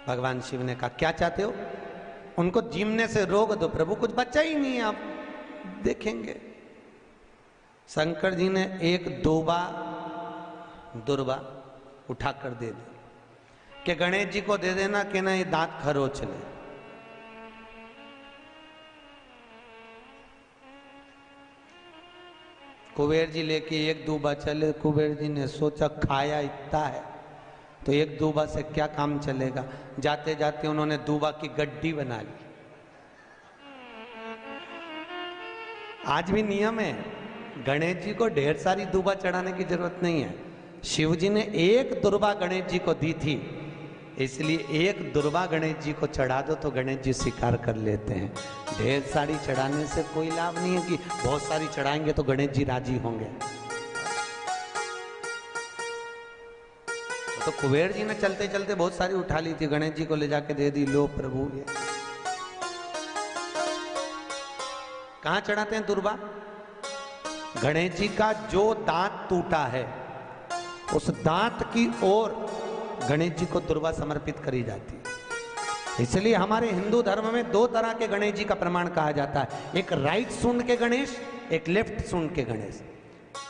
भगवान शिव ने कहा क्या चाहते हो? उनको जीमने से रोक दो प्रभु, कुछ बचा ही नहीं है, आप देखेंगे। शंकर जी ने एक दुर्बा उठाकर दे दी कि गणेश जी को दे देना कि ना ये दांत खरोच ले। कुबेर जी लेके एक दूबा चले। कुबेर जी ने सोचा खाया इतना है तो एक दूबा से क्या काम चलेगा। जाते जाते उन्होंने दूबा की गड्डी बना ली। आज भी नियम है, गणेश जी को ढेर सारी दूबा चढ़ाने की जरूरत नहीं है। शिव जी ने एक दुर्बा गणेश जी को दी थी, इसलिए एक दुर्बा गणेश जी को चढ़ा दो तो गणेश जी स्वीकार कर लेते हैं। ढेर सारी चढ़ाने से कोई लाभ नहीं है कि बहुत सारी चढ़ाएंगे तो गणेश जी राजी होंगे। तो कुबेर जी ने चलते चलते बहुत सारी उठा ली थी, गणेश जी को ले जाके दे दी। लो प्रभु ये कहां चढ़ाते हैं दुर्बा? गणेश जी का जो दांत टूटा है उस दांत की ओर गणेश जी को दुर्बा समर्पित करी जाती है। इसलिए हमारे हिंदू धर्म में दो तरह के गणेश जी का प्रमाण कहा जाता है, एक राइट सूंड के गणेश, एक लेफ्ट सूंड के गणेश।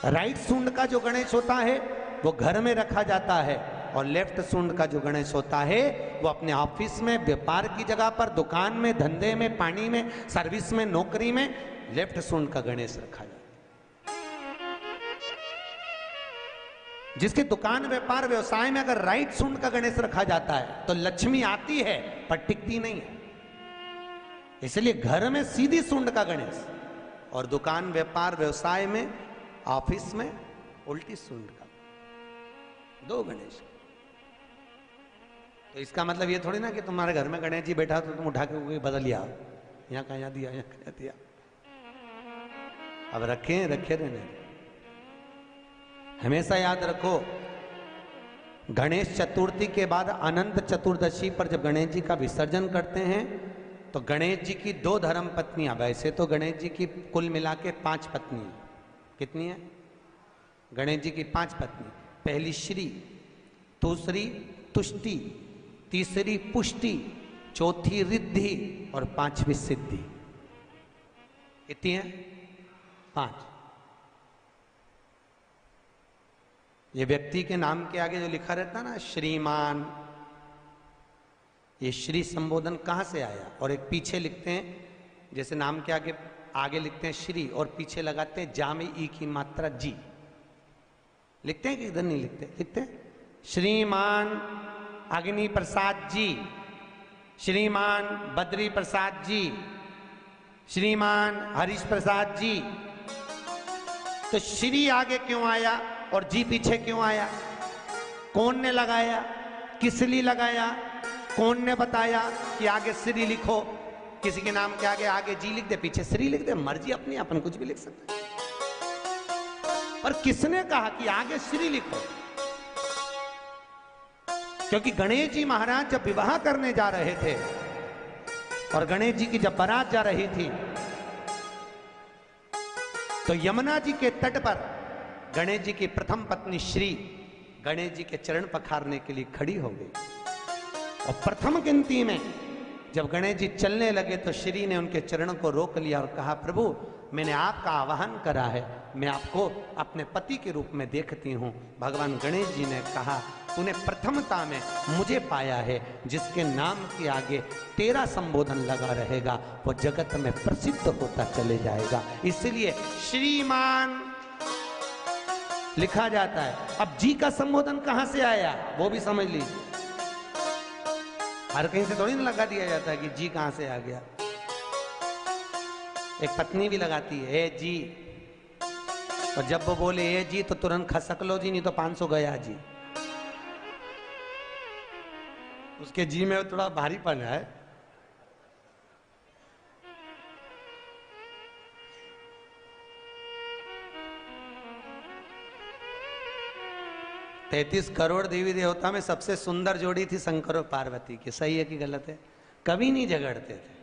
राइट सूंड का जो गणेश होता है वो घर में रखा जाता है, और लेफ्ट सूंड का जो गणेश होता है वो अपने ऑफिस में, व्यापार की जगह पर, दुकान में, धंधे में, पानी में, सर्विस में, नौकरी में लेफ्ट सूंड का गणेश रखा जाता है। जिसके दुकान, व्यापार, व्यवसाय में अगर राइट सूंड का गणेश रखा जाता है तो लक्ष्मी आती है पर टिकती नहीं है। इसलिए घर में सीधी सूंड का गणेश और दुकान, व्यापार, व्यवसाय में, ऑफिस में उल्टी सूंड का, दो गणेश। तो इसका मतलब ये थोड़ी ना कि तुम्हारे घर में गणेश जी बैठा तो तुम उठा के बदल लिया, यहाँ का यहाँ दिया, यहाँ का दिया। अब रखे रहने। हमेशा याद रखो, गणेश चतुर्थी के बाद अनंत चतुर्दशी पर जब गणेश जी का विसर्जन करते हैं तो गणेश जी की दो धर्म पत्नियां, वैसे तो गणेश जी की कुल मिला के 5 पत्नी, कितनी है? गणेश जी की 5 पत्नी। पहली श्री, दूसरी तुष्टि, तीसरी पुष्टि, चौथी रिद्धि और 5वीं सिद्धि। कितनी है? 5। ये व्यक्ति के नाम के आगे जो लिखा रहता है ना श्रीमान, ये श्री संबोधन कहां से आया? और एक पीछे लिखते हैं, जैसे नाम के आगे लिखते हैं श्री और पीछे लगाते हैं जा में ई की मात्रा जी। लिखते हैं कि इधर नहीं लिखते? लिखते हैं श्रीमान अग्नि प्रसाद जी, श्रीमान बद्री प्रसाद जी, श्रीमान हरीश प्रसाद जी। तो श्री आगे क्यों आया और जी पीछे क्यों आया? कौन ने लगाया? किस लिए लगाया? कौन ने बताया कि आगे श्री लिखो? किसी के नाम के आगे जी लिख दे, पीछे श्री लिख दे, मर्जी अपनी, अपन कुछ भी लिख सकते हैं। पर किसने कहा कि आगे श्री लिखो? क्योंकि गणेश जी महाराज जब विवाह करने जा रहे थे और गणेश जी की जब बारात जा रही थी तो यमुना जी के तट पर गणेश जी की प्रथम पत्नी श्री गणेश जी के चरण पखारने के लिए खड़ी हो गई। और प्रथम गिनती में जब गणेश जी चलने लगे तो श्री ने उनके चरणों को रोक लिया और कहा, प्रभु मैंने आपका आवाहन करा है, मैं आपको अपने पति के रूप में देखती हूँ। भगवान गणेश जी ने कहा, तूने प्रथमता में मुझे पाया है, जिसके नाम के आगे तेरा संबोधन लगा रहेगा वो जगत में प्रसिद्ध होता चले जाएगा। इसलिए श्रीमान लिखा जाता है। अब जी का संबोधन कहां से आया वो भी समझ लीजिए। हर कहीं से थोड़ी ना लगा दिया जाता है कि जी कहां से आ गया। एक पत्नी भी लगाती है ए जी, और जब वो बोले ए जी तो तुरंत खसक लो जी, नहीं तो 500 गया जी। उसके जी में थोड़ा भारीपन है। तैतीस करोड़ देवी देवता में सबसे सुंदर जोड़ी थी शंकर और पार्वती की। सही है कि गलत है? कभी नहीं झगड़ते थे।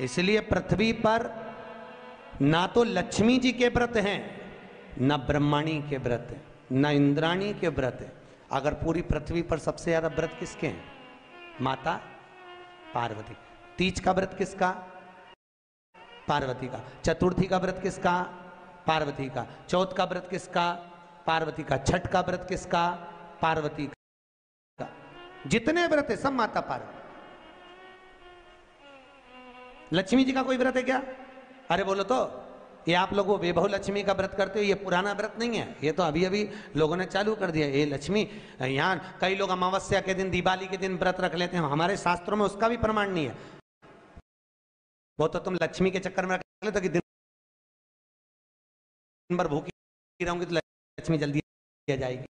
इसलिए पृथ्वी पर ना तो लक्ष्मी जी के व्रत हैं, ना ब्रह्माणी के व्रत हैं, ना इंद्राणी के व्रत है। अगर पूरी पृथ्वी पर सबसे ज्यादा व्रत किसके हैं? माता पार्वती। तीज का व्रत किसका? पार्वती का। चतुर्थी का व्रत किसका? पार्वती का। चौथ का व्रत किसका? पार्वती का। छठ का व्रत किसका? पार्वती का। जितने व्रत है सब माता पार्वती। लक्ष्मी जी का कोई व्रत है क्या? अरे बोलो तो। ये आप लोग वो वैभव लक्ष्मी का व्रत करते हो, ये पुराना व्रत नहीं है, ये तो अभी अभी लोगों ने चालू कर दिया। ये लक्ष्मी, यहाँ कई लोग अमावस्या के दिन, दिवाली के दिन व्रत रख लेते हैं, हमारे शास्त्रों में उसका भी प्रमाण नहीं है। वो तो तुम लक्ष्मी के चक्कर में रख लेते कि दिन भर भूखी रहूंगी तो लक्ष्मी जल्दी आ जाएगी।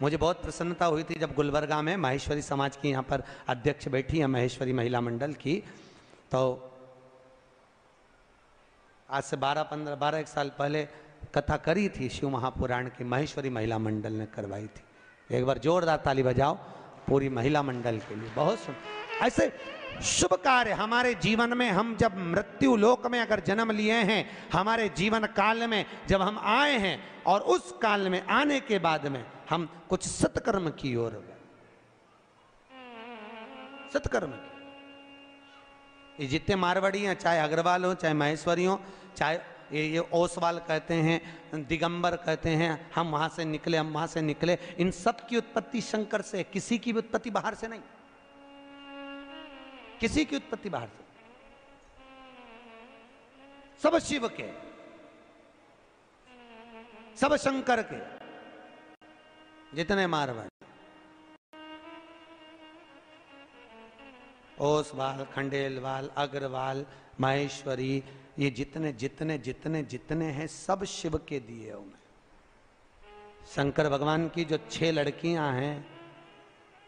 मुझे बहुत प्रसन्नता हुई थी जब गुलबर्गा में माहेश्वरी समाज की यहाँ पर अध्यक्ष बैठी है, माहेश्वरी महिला मंडल की, तो आज से 12 एक साल पहले कथा करी थी शिव महापुराण की, माहेश्वरी महिला मंडल ने करवाई थी। एक बार जोरदार ताली बजाओ पूरी महिला मंडल के लिए। बहुत ऐसे शुभ कार्य हमारे जीवन में, हम जब मृत्यु लोक में अगर जन्म लिए हैं, हमारे जीवन काल में जब हम आए हैं और उस काल में आने के बाद में हम कुछ सत्कर्म की ओर, सत्कर्म की, ये जितने मारवाड़ी हैं, चाहे अग्रवाल हो, चाहे महेश्वरी हो, चाहे ये ओसवाल कहते हैं, दिगंबर कहते हैं, हम वहां से निकले, हम वहां से निकले, इन सब की उत्पत्ति शंकर से, किसी की भी उत्पत्ति बाहर से नहीं, किसी की उत्पत्ति बाहर से, सब शिव के, सब शंकर के, जितने मारवाड़ी, ओसवाल, खंडेलवाल, अग्रवाल, माहेश्वरी, ये जितने जितने जितने जितने हैं सब शिव के दिए हुए। शंकर भगवान की जो 6 लड़कियां हैं,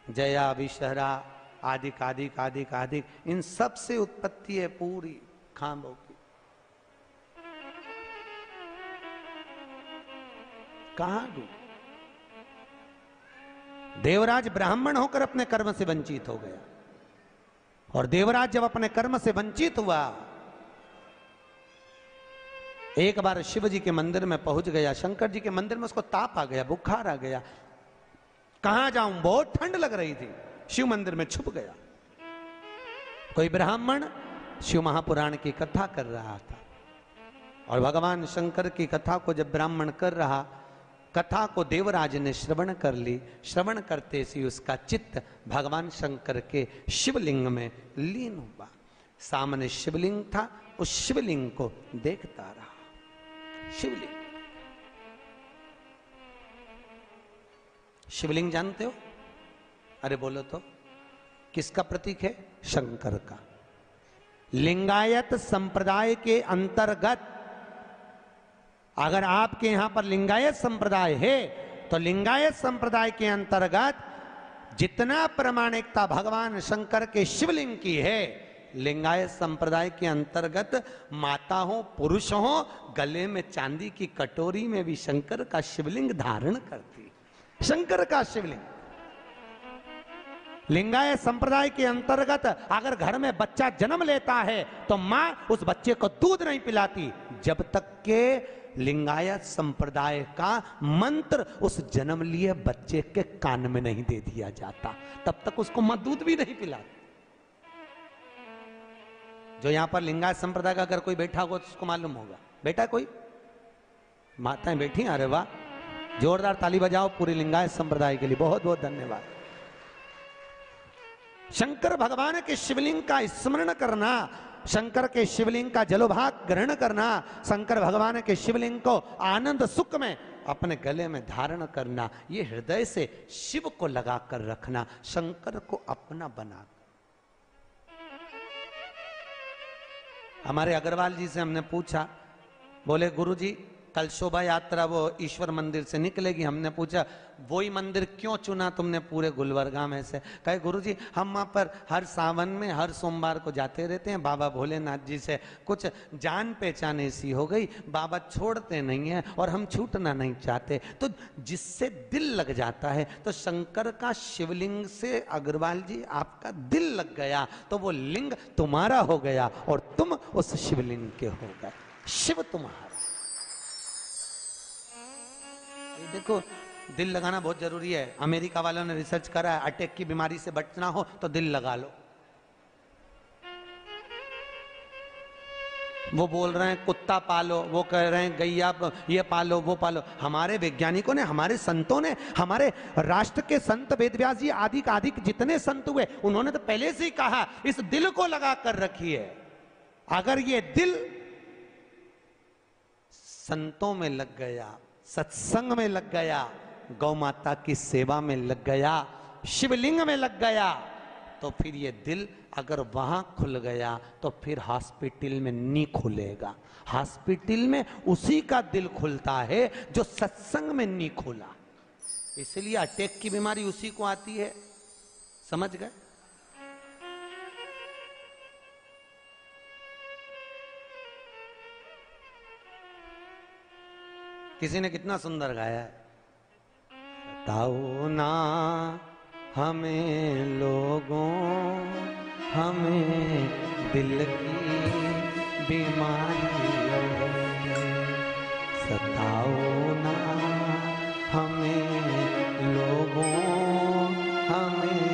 जया, विशहरा, आदिक आदिक आदिक आदिक, इन सब से उत्पत्ति है पूरी खांबों की। कहां डूब? देवराज ब्राह्मण होकर अपने कर्म से वंचित हो गया, और देवराज जब अपने कर्म से वंचित हुआ, एक बार शिव जी के मंदिर में पहुंच गया, शंकर जी के मंदिर में उसको ताप आ गया, बुखार आ गया, कहां जाऊं, बहुत ठंड लग रही थी, शिव मंदिर में छुप गया। कोई ब्राह्मण शिव महापुराण की कथा कर रहा था, और भगवान शंकर की कथा को जब ब्राह्मण कर रहा, कथा को देवराज ने श्रवण कर ली। श्रवण करते ही उसका चित्त भगवान शंकर के शिवलिंग में लीन हुआ। सामने शिवलिंग था, उस शिवलिंग को देखता रहा। शिवलिंग, शिवलिंग जानते हो? अरे बोलो तो, किसका प्रतीक है? शंकर का। लिंगायत संप्रदाय के अंतर्गत, अगर आपके यहां पर लिंगायत संप्रदाय है, तो लिंगायत संप्रदाय के अंतर्गत जितना प्रामाणिकता भगवान शंकर के शिवलिंग की है, लिंगायत संप्रदाय के अंतर्गत माता हो, पुरुष हो, गले में चांदी की कटोरी में भी शंकर का शिवलिंग धारण करती। शंकर का शिवलिंग। लिंगायत संप्रदाय के अंतर्गत अगर घर में बच्चा जन्म लेता है तो मां उस बच्चे को दूध नहीं पिलाती जब तक के लिंगायत संप्रदाय का मंत्र उस जन्म लिए बच्चे के कान में नहीं दे दिया जाता, तब तक उसको मां दूध भी नहीं पिलाती। जो यहां पर लिंगायत संप्रदाय का अगर कोई बैठा होगा तो उसको मालूम होगा। बेटा कोई माताएं बैठी, अरे वाह, जोरदार ताली बजाओ पूरी लिंगायत संप्रदाय के लिए, बहुत बहुत धन्यवाद। शंकर भगवान के शिवलिंग का स्मरण करना, शंकर के शिवलिंग का जलोभाग ग्रहण करना, शंकर भगवान के शिवलिंग को आनंद सुख में अपने गले में धारण करना, ये हृदय से शिव को लगा कर रखना, शंकर को अपना बना। हमारे अग्रवाल जी से हमने पूछा, बोले गुरुजी कल शोभा यात्रा वो ईश्वर मंदिर से निकलेगी। हमने पूछा वही मंदिर क्यों चुना तुमने पूरे गुलबर्गा में से? कहे गुरुजी हम वहाँ पर हर सावन में हर सोमवार को जाते रहते हैं, बाबा भोलेनाथ जी से कुछ जान पहचान ऐसी हो गई, बाबा छोड़ते नहीं हैं और हम छूटना नहीं चाहते, तो जिससे दिल लग जाता है। तो शंकर का शिवलिंग से अग्रवाल जी आपका दिल लग गया, तो वो लिंग तुम्हारा हो गया और तुम उस शिवलिंग के हो गए, शिव तुम्हारा। देखो दिल लगाना बहुत जरूरी है। अमेरिका वालों ने रिसर्च करा है, अटैक की बीमारी से बचना हो तो दिल लगा लो। वो बोल रहे हैं कुत्ता पालो, वो कह रहे हैं गैया ये पालो वो पालो। हमारे वैज्ञानिकों ने, हमारे संतों ने, हमारे राष्ट्र के संत वेदव्यास जी आदि आदि जितने संत हुए, उन्होंने तो पहले से ही कहा इस दिल को लगा कर रखिए। अगर ये दिल संतों में लग गया, सत्संग में लग गया, गौ माता की सेवा में लग गया, शिवलिंग में लग गया, तो फिर ये दिल अगर वहां खुल गया तो फिर हॉस्पिटल में नहीं खुलेगा। हॉस्पिटल में उसी का दिल खुलता है जो सत्संग में नहीं खुला। इसलिए अटैक की बीमारी उसी को आती है, समझ गए? किसी ने कितना सुंदर गाया है, बताओ ना हमें लोगों, हमें दिल की बीमारी सताओ ना हमें लोगों, हमें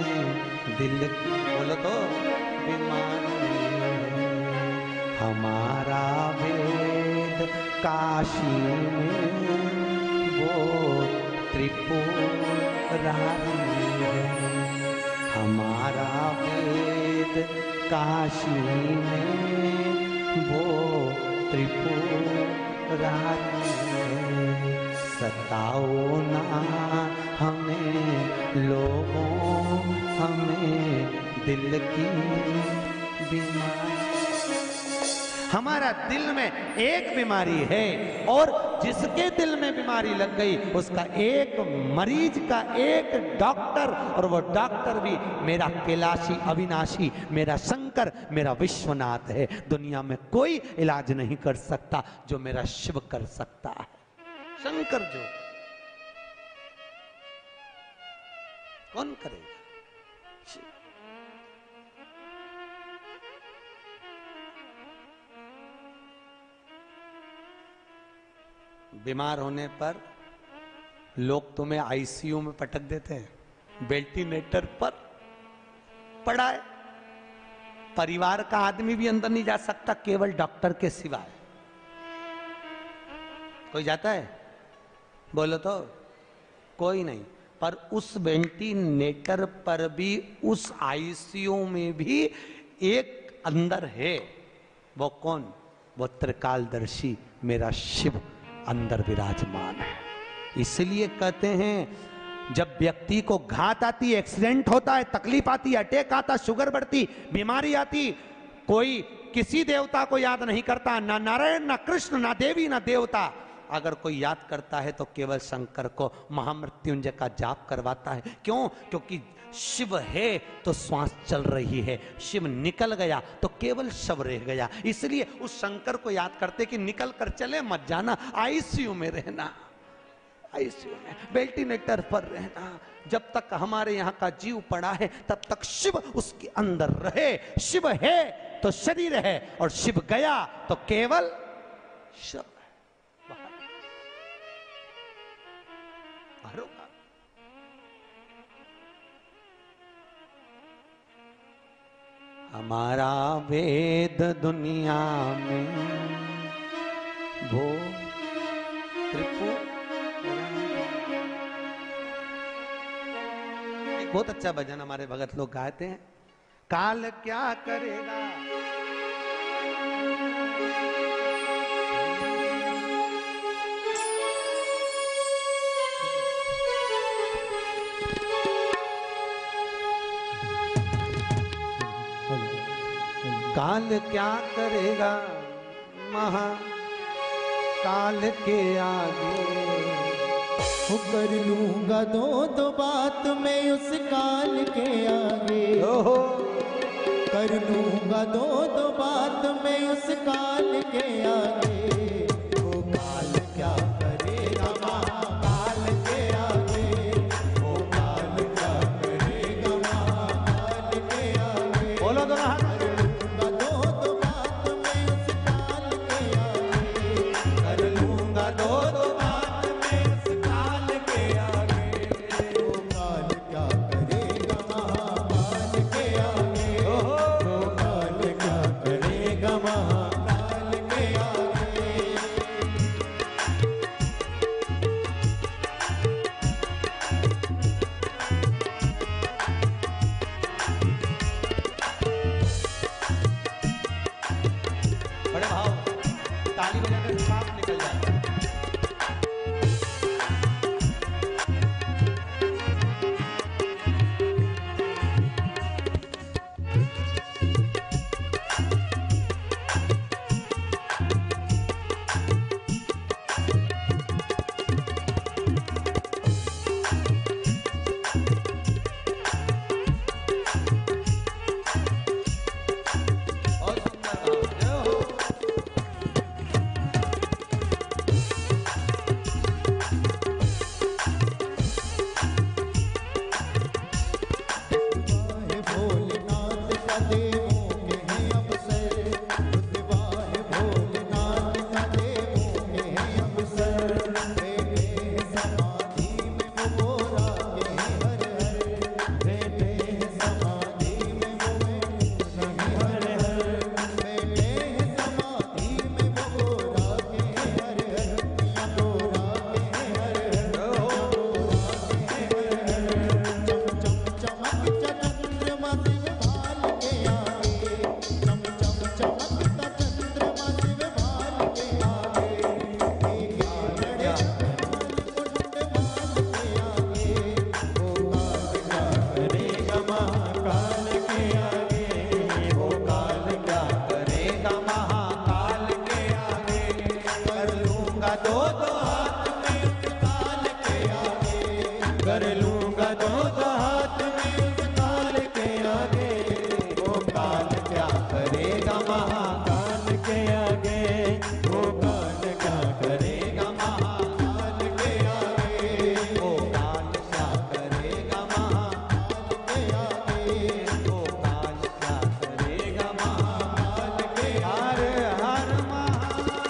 दिल की, बोलो तो, बीमारी। हमारा वेद काशी में वो त्रिपुरारी है, हमारा वेद काशी में वो त्रिपुरारी है। सताओ ना हमें लोगों, हमें दिल की बीमारी। हमारा दिल में एक बीमारी है और जिसके दिल में बीमारी लग गई उसका एक मरीज का एक डॉक्टर, और वो डॉक्टर भी मेरा कैलाशी अविनाशी, मेरा शंकर, मेरा विश्वनाथ है। दुनिया में कोई इलाज नहीं कर सकता जो मेरा शिव कर सकता है। शंकर जो, कौन करेगा? बीमार होने पर लोग तुम्हें आईसीयू में पटक देते हैं, वेंटिलेटर पर पड़ा है, परिवार का आदमी भी अंदर नहीं जा सकता केवल डॉक्टर के सिवाय। कोई जाता है? बोलो तो, कोई नहीं। पर उस वेंटिलेटर पर भी, उस आईसीयू में भी एक अंदर है। वो कौन? वो त्रिकालदर्शी मेरा शिव अंदर विराजमान है। इसलिए कहते हैं जब व्यक्ति को घात आती, एक्सीडेंट होता है, तकलीफ आती, अटैक आता, शुगर बढ़ती, बीमारी आती, कोई किसी देवता को याद नहीं करता, ना नारायण, ना कृष्ण, ना देवी, ना देवता। अगर कोई याद करता है तो केवल शंकर को, महामृत्युंजय का जाप करवाता है। क्यों? क्योंकि शिव है तो श्वास चल रही है, शिव निकल गया तो केवल शव रह गया। इसलिए उस शंकर को याद करते कि निकल कर चले मत जाना, आईसीयू में रहना, आईसीयू में वेंटिलेटर पर रहना। जब तक हमारे यहाँ का जीव पड़ा है तब तक शिव उसके अंदर रहे। शिव है तो शरीर है, और शिव गया तो केवल शव है। हमारा वेद दुनिया में वो एक बहुत अच्छा भजन हमारे भगत लोग गाते हैं, काल क्या करेगा, काल क्या करेगा, महाकाल के आगे कर लूंगा दो बात मैं उस काल के आगे। कर लूंगा दो बात मैं उस काल के आगे। वो काल क्या करेगा महाकाल के आगे, वो काल क्या करेगा महाकाल के आगे। बोलो तो ना, कर लूंगा दो दो हाथ में उस काल के आगे, वो काल क्या करेगा महाकाल के आगे, वो काल क्या करेगा महाकाल के आगे, वो काल क्या करेगा महाकाल के आगे, वो काल क्या करेगा महाकाल के आगे। हर महादेव।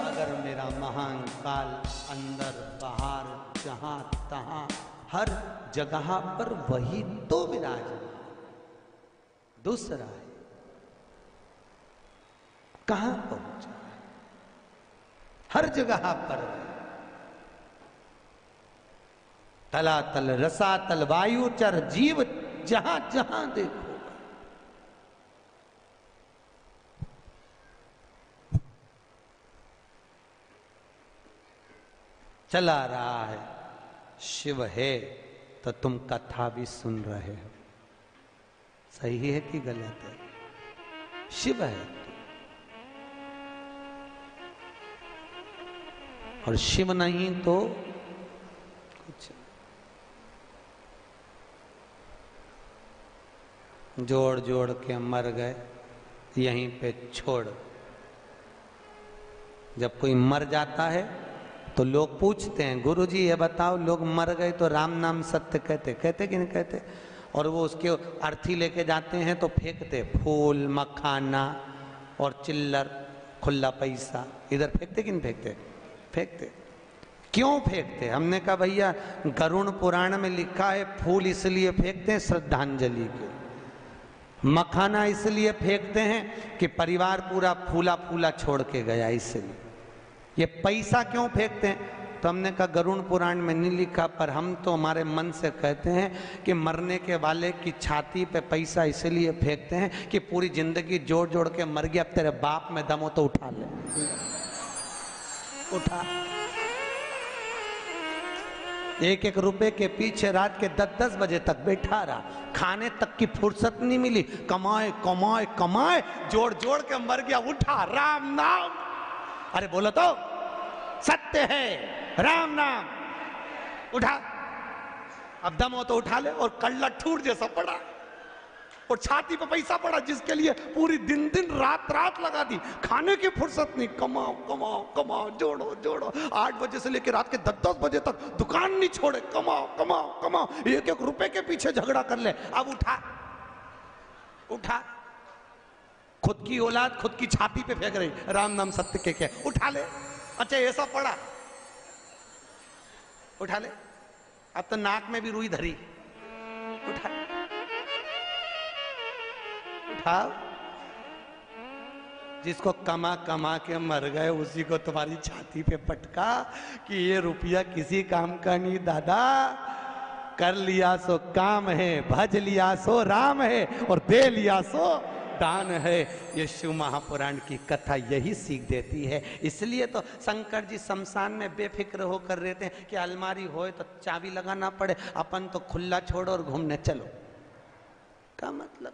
अगर मेरा महान काल अंदर बाहर जहां तहां हर जगह पर वही तो विराज। दूसरा है कहां पहुंचा है, हर जगह पर तलातल रसातल वायुचर जीव जहां जहां देखो चला रहा है। शिव है तो तुम कथा भी सुन रहे हो। सही है कि गलत है? शिव है और शिव नहीं तो कुछ। जोड़ जोड़ के मर गए यहीं पे छोड़। जब कोई मर जाता है तो लोग पूछते हैं गुरुजी ये बताओ लोग मर गए तो राम नाम सत्य कहते कहते कि नहीं कहते? और वो उसके अर्थी लेके जाते हैं तो फेंकते फूल मखाना और चिल्लर खुला पैसा इधर फेंकते कि नहीं फेंकते? फेंकते। क्यों फेंकते? हमने कहा भैया गरुड़ पुराण में लिखा है फूल इसलिए फेंकते हैं श्रद्धांजलि के, मखाना इसलिए फेंकते हैं कि परिवार पूरा फूला फूला छोड़ के गया इसलिए। ये पैसा क्यों फेंकते हैं? तो हमने कहा गरुड़ पुराण में नहीं लिखा, पर हम तो हमारे मन से कहते हैं कि मरने के वाले की छाती पे पैसा इसलिए फेंकते हैं कि पूरी जिंदगी जोड़ जोड़ के मर गया, अब तेरे बाप में दम हो तो उठा ले, उठा। एक एक रुपए के पीछे रात के 10-10 बजे तक बैठा रहा, खाने तक की फुर्सत नहीं मिली, कमाए कमाए कमाए जोड़ जोड़ के मर गया, उठा राम नाम। अरे बोलो तो सत्य है राम नाम, उठा। अब दम हो तो उठा ले। और कल्ला ठूट जैसा पड़ा और छाती पे पैसा पड़ा जिसके लिए पूरी दिन दिन रात रात लगा दी, खाने की फुर्सत नहीं, कमाओ कमाओ कमाओ जोड़ो जोड़ो। 8 बजे से लेकर रात के 10-10 बजे तक दुकान नहीं छोड़े, कमाओ कमाओ कमाओ, एक एक रुपए के पीछे झगड़ा कर ले। अब उठा उठा। खुद की औलाद खुद की छाती पे फेंक रही राम नाम सत्य के क्या, उठा ले। अच्छा ऐसा पड़ा, उठा ले। अब तो नाक में भी रुई धरी, उठा उठाओ। जिसको कमा कमा के मर गए उसी को तुम्हारी छाती पे पटका कि ये रुपया किसी काम का नहीं दादा, कर लिया सो काम है, भज लिया सो राम है और दे लिया सो दान है। ये शिव महापुराण की कथा यही सीख देती है। इसलिए तो शंकर जी शमशान में बेफिक्र होकर रहते हैं कि अलमारी होए तो चाबी लगाना पड़े, अपन तो खुला छोड़ो और घूमने चलो। क्या मतलब?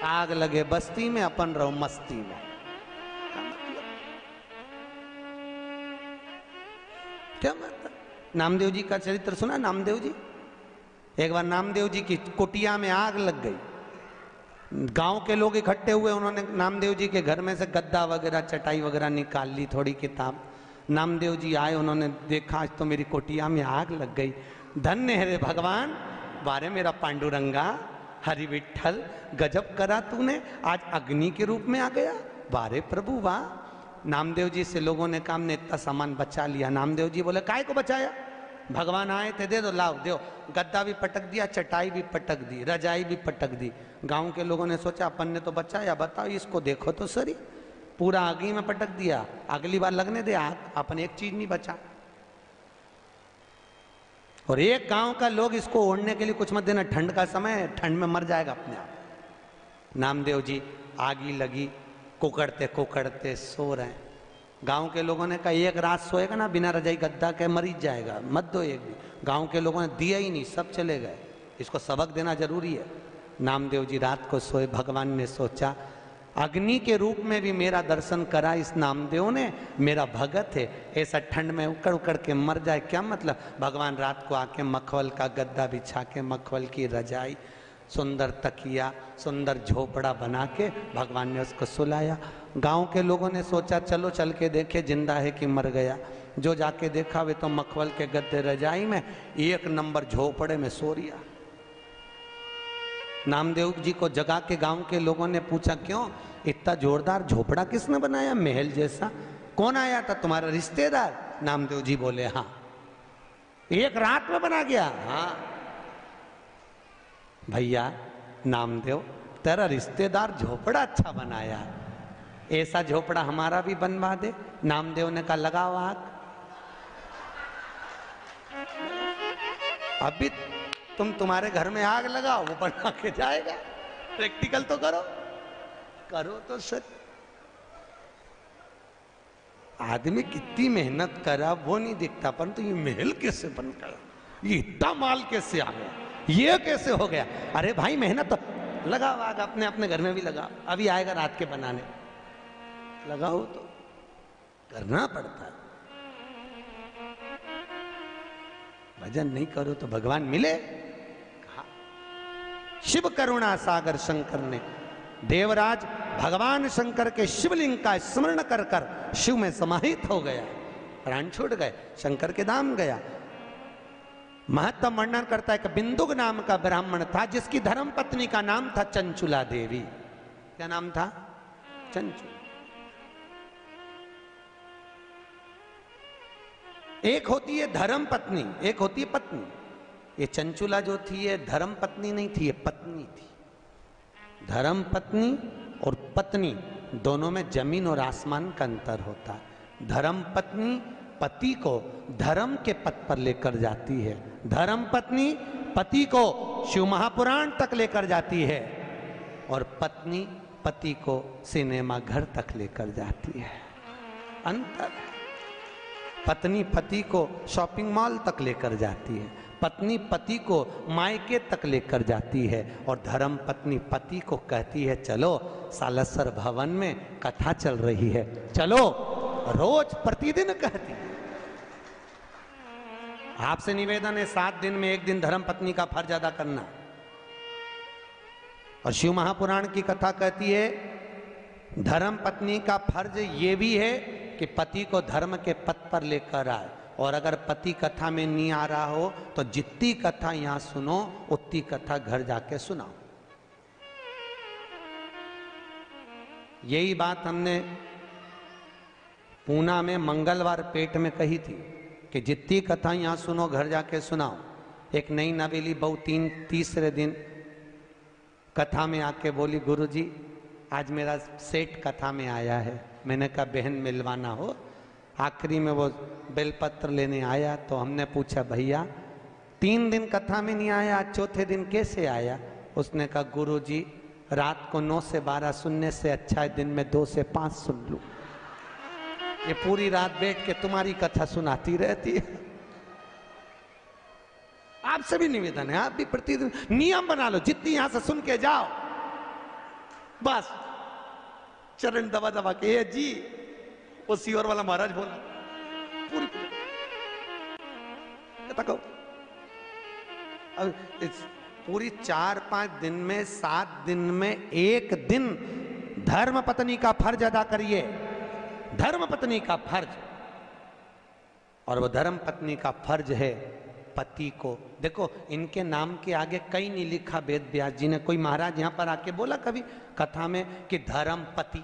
आग लगे बस्ती में अपन रहो मस्ती में, क्या मतलब? क्या मतलब? नामदेव जी का चरित्र सुना? नामदेव जी, एक बार नामदेव जी की कुटिया में आग लग गई। गांव के लोग इकट्ठे हुए, उन्होंने नामदेव जी के घर में से गद्दा वगैरह चटाई वगैरह निकाल ली, थोड़ी किताब। नामदेव जी आए, उन्होंने देखा आज तो मेरी कुटिया में आग लग गई। धन्य है रे भगवान, बारे मेरा पांडुरंगा, हरि विठल, गजब करा तूने, आज अग्नि के रूप में आ गया। बारे प्रभु वाह। नामदेव जी से लोगों ने कहा हमने इतना सामान बचा लिया। नामदेव जी बोले काय को बचाया? भगवान आए थे, दे दो, लाओ दो। गद्दा भी पटक दिया, चटाई भी पटक दी, रजाई भी पटक दी। गांव के लोगों ने सोचा अपन ने तो बचाया, बताओ इसको देखो तो सही, पूरा आगी में पटक दिया, अगली बार लगने दे आग, अपन एक चीज नहीं बचा। और एक गांव का लोग इसको ओढ़ने के लिए कुछ मत देना, ठंड का समय है, ठंड में मर जाएगा अपने आप। नामदेव जी आगी लगी, कुकड़ते कुकड़ते सो रहे हैं। गांव के लोगों ने कहा एक रात सोएगा ना बिना रजाई गद्दा के मर ही जाएगा, मत दो एक भी। गांव के लोगों ने दिया ही नहीं, सब चले गए। इसको सबक देना जरूरी है। नामदेव जी रात को सोए। भगवान ने सोचा अग्नि के रूप में भी मेरा दर्शन करा इस नामदेव ने, मेरा भगत है। ऐसा ठंड में उकड़ उकड़ के मर जाए क्या मतलब। भगवान रात को आके मखमल का गद्दा बिछा के, मखमल की रजाई, सुंदर तकिया, सुंदर झोपड़ा बना के भगवान ने उसको सुलाया। गांव के लोगों ने सोचा चलो चल के देखे जिंदा है कि मर गया। जो जाके देखा वे तो मखमल के गद्दे रजाई में, एक नंबर झोपड़े में सो रिया। नामदेव जी को जगा के गांव के लोगों ने पूछा क्यों इतना जोरदार झोपड़ा किसने बनाया, महल जैसा, कौन आया था, तुम्हारा रिश्तेदार। नामदेव जी बोले हाँ। एक रात में बना गया। हाँ भैया नामदेव, तेरा रिश्तेदार झोपड़ा अच्छा बनाया, ऐसा झोपड़ा हमारा भी बनवा दे। नामदेव ने कहा लगाओ आग। अभी तुम्हारे घर में आग लगाओ, वो बना के जाएगा। प्रैक्टिकल तो करो, करो तो सच। आदमी कितनी मेहनत करा वो नहीं दिखता, परंतु ये महल कैसे बन गया, ये इतना माल कैसे आ गया, ये कैसे हो गया। अरे भाई मेहनत तो लगाओ आग, अपने अपने घर में भी लगाओ। अभी आएगा रात के बनाने, लगाओ तो करना पड़ता है। भजन नहीं करो तो भगवान मिले कहा। शिव करुणा सागर शंकर ने, देवराज भगवान शंकर के शिवलिंग का स्मरण कर कर शिव में समाहित हो गया, प्राण छूट गए, शंकर के धाम गया। महत्व वर्णन करता है कि बिंदुक नाम का ब्राह्मण था जिसकी धर्म पत्नी का नाम था चंचुला देवी। क्या नाम था? चंचुला। एक होती है धर्म पत्नी, एक होती है पत्नी। ये चंचुला जो थी ये धर्म पत्नी नहीं थी, ये पत्नी थी। धर्म पत्नी और पत्नी दोनों में जमीन और आसमान का अंतर होता है। धर्म पत्नी पति को धर्म के पथ पर लेकर जाती है, धर्म पत्नी पति को शिव महापुराण तक लेकर जाती है, और पत्नी पति को सिनेमा घर तक लेकर जाती है। अंतर है। पत्नी पति को शॉपिंग मॉल तक लेकर जाती है, पत्नी पति को मायके तक लेकर जाती है, और धर्म पत्नी पति को कहती है चलो सालसर भवन में कथा चल रही है, चलो। रोज प्रतिदिन कहती है। आपसे निवेदन है 7 दिन में 1 दिन धर्म पत्नी का फर्ज अदा करना। और शिव महापुराण की कथा कहती है धर्म पत्नी का फर्ज ये भी है कि पति को धर्म के पथ पर लेकर आए, और अगर पति कथा में नहीं आ रहा हो तो जितनी कथा यहां सुनो उतनी कथा घर जाके सुनाओ। यही बात हमने पूना में मंगलवार पेट में कही थी कि जितनी कथा यहां सुनो घर जाके सुनाओ। एक नई नवेली बहू तीसरे दिन कथा में आके बोली गुरुजी आज मेरा सेठ कथा में आया है। मैंने कहा बहन मिलवाना हो। आखिरी में वो बेलपत्र लेने आया तो हमने पूछा भैया 3 दिन कथा में नहीं आया, आज चौथे दिन कैसे आया? उसने कहा गुरुजी रात को 9 से 12 सुनने से अच्छा है दिन में 2 से 5 सुन लूं। ये पूरी रात बैठ के तुम्हारी कथा सुनाती रहती है। आपसे भी निवेदन है, आप भी प्रतिदिन नियम बना लो, जितनी यहां से सुन के जाओ बस चरण दबा दबा के जी वो सीवर वाला महाराज बोला पूरी कहो। अब इस पूरी 4-5 दिन में 7 दिन में 1 दिन धर्म पत्नी का फर्ज अदा करिए, धर्म पत्नी का फर्ज। और वो धर्म पत्नी का फर्ज है पति को। देखो इनके नाम के आगे कहीं नहीं लिखा वेद व्यास जी ने। कोई महाराज यहां पर आके बोला कभी कथा में कि धर्म पति?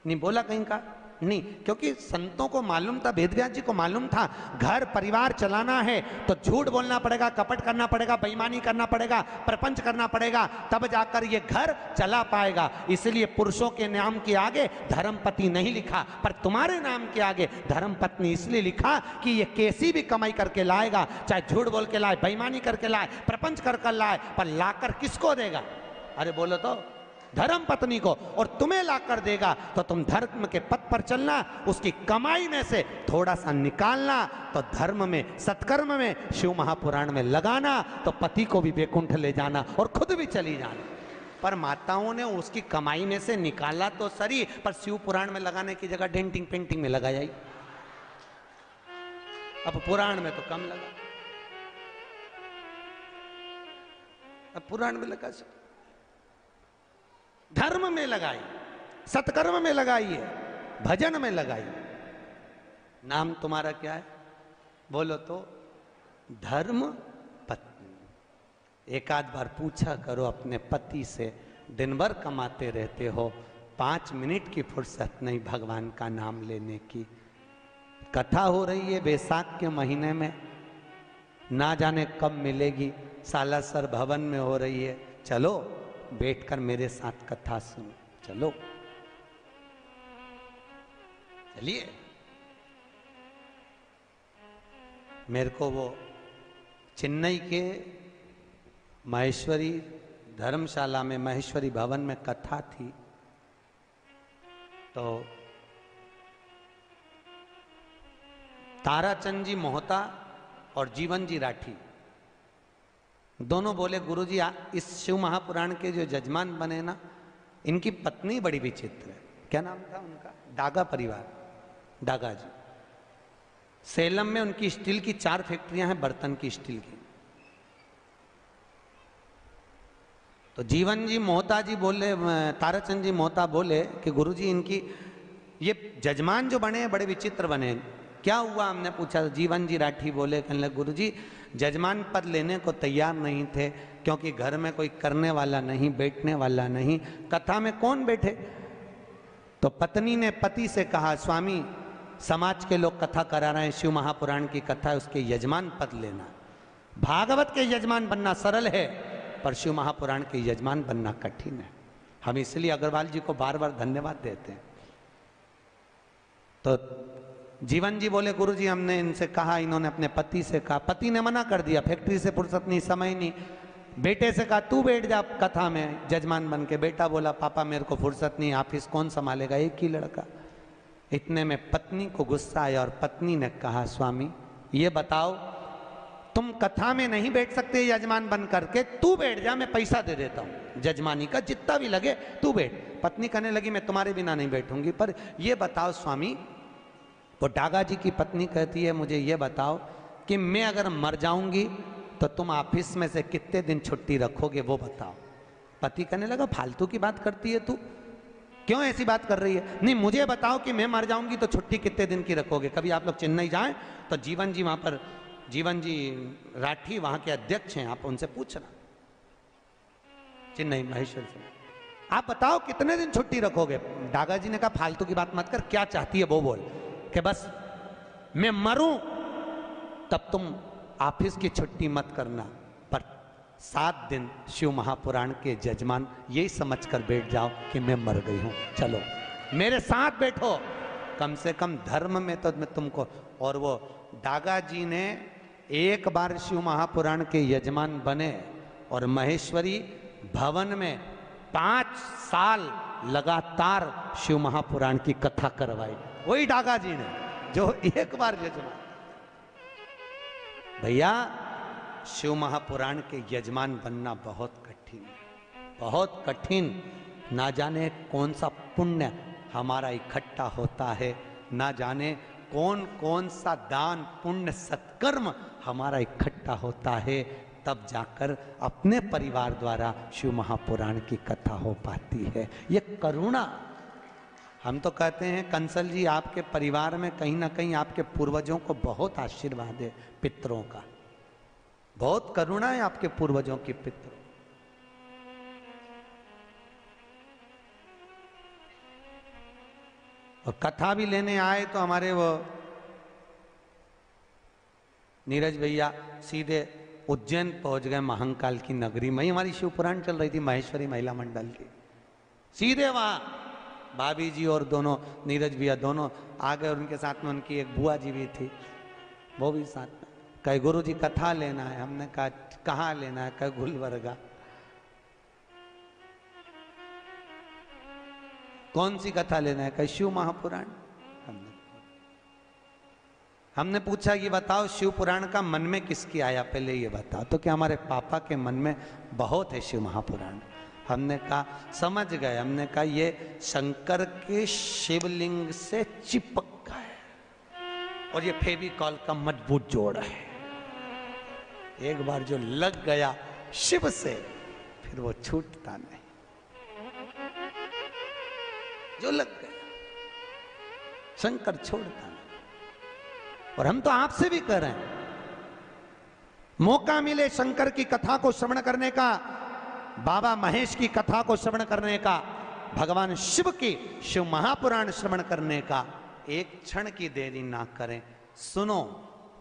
नहीं बोला कहीं का, नहीं, क्योंकि संतों को मालूम था, वेद व्यास जी को मालूम था घर परिवार चलाना है तो झूठ बोलना पड़ेगा, कपट करना पड़ेगा, बेईमानी करना पड़ेगा, प्रपंच करना पड़ेगा, तब जाकर ये घर चला पाएगा। इसलिए पुरुषों के नाम के आगे धर्मपति नहीं लिखा, पर तुम्हारे नाम के आगे धर्म पत्नी इसलिए लिखा कि ये कैसी भी कमाई करके लाएगा, चाहे झूठ बोल के लाए, बेईमानी करके लाए, प्रपंच कर लाए, पर लाकर किसको देगा? अरे बोलो तो धर्म पत्नी को। और तुम्हें लाकर देगा तो तुम धर्म के पथ पर चलना, उसकी कमाई में से थोड़ा सा निकालना, तो धर्म में सत्कर्म में शिव महापुराण में लगाना, तो पति को भी वैकुंठ ले जाना और खुद भी चली जाना। पर माताओं ने उसकी कमाई में से निकाला तो सही, पर शिव पुराण में लगाने की जगह डेंटिंग पेंटिंग में लगाया ही। अब पुराण में तो कम लगा, अब पुराण में लगा सकते, धर्म में लगाई, सत्कर्म में लगाइए, भजन में लगाइए। नाम तुम्हारा क्या है बोलो तो? धर्म पत्नी। एक आध बार पूछा करो अपने पति से, दिन भर कमाते रहते हो, 5 मिनट की फुर्सत नहीं भगवान का नाम लेने की। कथा हो रही है बैसाख के महीने में, ना जाने कब मिलेगी, सालासर भवन में हो रही है, चलो बैठकर मेरे साथ कथा सुनो, चलो चलिए। मेरे को वो चेन्नई के महेश्वरी धर्मशाला में, महेश्वरी भवन में कथा थी, तो ताराचंद जी मोहता और जीवन जी राठी दोनों बोले, गुरुजी इस शिव महापुराण के जो जजमान बने ना, इनकी पत्नी बड़ी विचित्र है। क्या नाम था उनका? डागा परिवार, डागा जी। सेलम में उनकी स्टील की 4 फैक्ट्रियां हैं, बर्तन की स्टील की। तो जीवन जी मोहता जी बोले, ताराचंद जी मोहता बोले कि गुरुजी इनकी ये जजमान जो बने बड़े विचित्र बने, क्या हुआ? हमने पूछा। जीवन जी राठी बोले, कहने लगे गुरुजी जजमान पद लेने को तैयार नहीं थे, क्योंकि घर में कोई करने वाला नहीं, बैठने वाला नहीं, कथा में कौन बैठे? तो पत्नी ने पति से कहा, स्वामी समाज के लोग कथा करा रहे हैं, शिव महापुराण की कथा है, उसके यजमान पद लेना। भागवत के यजमान बनना सरल है, पर शिव महापुराण के यजमान बनना कठिन है। हम इसलिए अग्रवाल जी को बार बार धन्यवाद देते हैं। तो जीवन जी बोले, गुरुजी हमने इनसे कहा, इन्होंने अपने पति से कहा, पति ने मना कर दिया, फैक्ट्री से फुर्सत नहीं, समय नहीं। बेटे से कहा तू बैठ जा कथा में जजमान बन के। बेटा बोला पापा मेरे को फुर्सत नहीं, ऑफिस कौन संभालेगा, एक ही लड़का। इतने में पत्नी को गुस्सा आया और पत्नी ने कहा, स्वामी ये बताओ तुम कथा में नहीं बैठ सकते यजमान बन करके, तू बैठ जा, मैं पैसा दे देता हूँ जजमानी का, जितना भी लगे तू बैठ। पत्नी कहने लगी मैं तुम्हारे बिना नहीं बैठूंगी, पर ये बताओ स्वामी, वो डागा जी की पत्नी कहती है मुझे ये बताओ कि मैं अगर मर जाऊंगी तो तुम ऑफिस में से कितने दिन छुट्टी रखोगे, वो बताओ। पति कहने लगा फालतू की बात करती है तू, क्यों ऐसी बात कर रही है? नहीं मुझे बताओ कि मैं मर जाऊंगी तो छुट्टी कितने दिन की रखोगे। कभी आप लोग चेन्नई जाएं तो जीवन जी वहां पर, जीवन जी राठी वहां के अध्यक्ष हैं, आप उनसे पूछना, चेन्नई महेश्वर से, आप बताओ कितने दिन छुट्टी रखोगे। डागा जी ने कहा फालतू की बात मत कर, क्या चाहती है वो बोल, कि बस मैं मरूं तब तुम ऑफिस की छुट्टी मत करना, पर 7 दिन शिव महापुराण के जजमान यही समझकर बैठ जाओ कि मैं मर गई हूं, चलो मेरे साथ बैठो, कम से कम धर्म में तो मैं तुमको। और वो डागा जी ने एक बार शिव महापुराण के यजमान बने और महेश्वरी भवन में 5 साल लगातार शिव महापुराण की कथा करवाई, वही डागा जी ने जो एक बार यजमान। भैया शिव महापुराण के यजमान बनना बहुत कठिन है, बहुत कठिन। ना जाने कौन सा पुण्य हमारा इकट्ठा होता है, ना जाने कौन कौन सा दान पुण्य सत्कर्म हमारा इकट्ठा होता है, तब जाकर अपने परिवार द्वारा शिव महापुराण की कथा हो पाती है। ये करुणा, हम तो कहते हैं कंसल जी आपके परिवार में कहीं ना कहीं आपके पूर्वजों को बहुत आशीर्वाद है, पितरों का बहुत करुणा है आपके पूर्वजों की, पितरों। और कथा भी लेने आए तो हमारे वो नीरज भैया सीधे उज्जैन पहुंच गए, महाकाल की नगरी में। हमारी शिवपुराण चल रही थी महेश्वरी महिला मंडल की, सीधे वहां भाभी जी और दोनों नीरज भैया दोनों आ गए, और उनके साथ में उनकी एक बुआ जी भी थी, वो भी साथ में। कहे गुरु जी कथा लेना है, हमने कहा कहाँ लेना है? कहे गुलबर्गा। कौन सी कथा लेना है? कहे शिव महापुराण। हमने पूछा ये बताओ शिव पुराण का मन में किसकी आया, पहले ये बताओ। तो क्या हमारे पापा के मन में बहुत है शिव महापुराण। हमने कहा समझ गए, हमने कहा ये शंकर के शिवलिंग से चिपक गए और ये फेविकॉल का मजबूत जोड़ है। एक बार जो लग गया शिव से फिर वो छूटता नहीं, जो लग गया शंकर छोड़ता नहीं। और हम तो आपसे भी कर रहे हैं, मौका मिले शंकर की कथा को श्रवण करने का, बाबा महेश की कथा को श्रवण करने का, भगवान शिव की शिव महापुराण श्रवण करने का, एक क्षण की देरी ना करें, सुनो,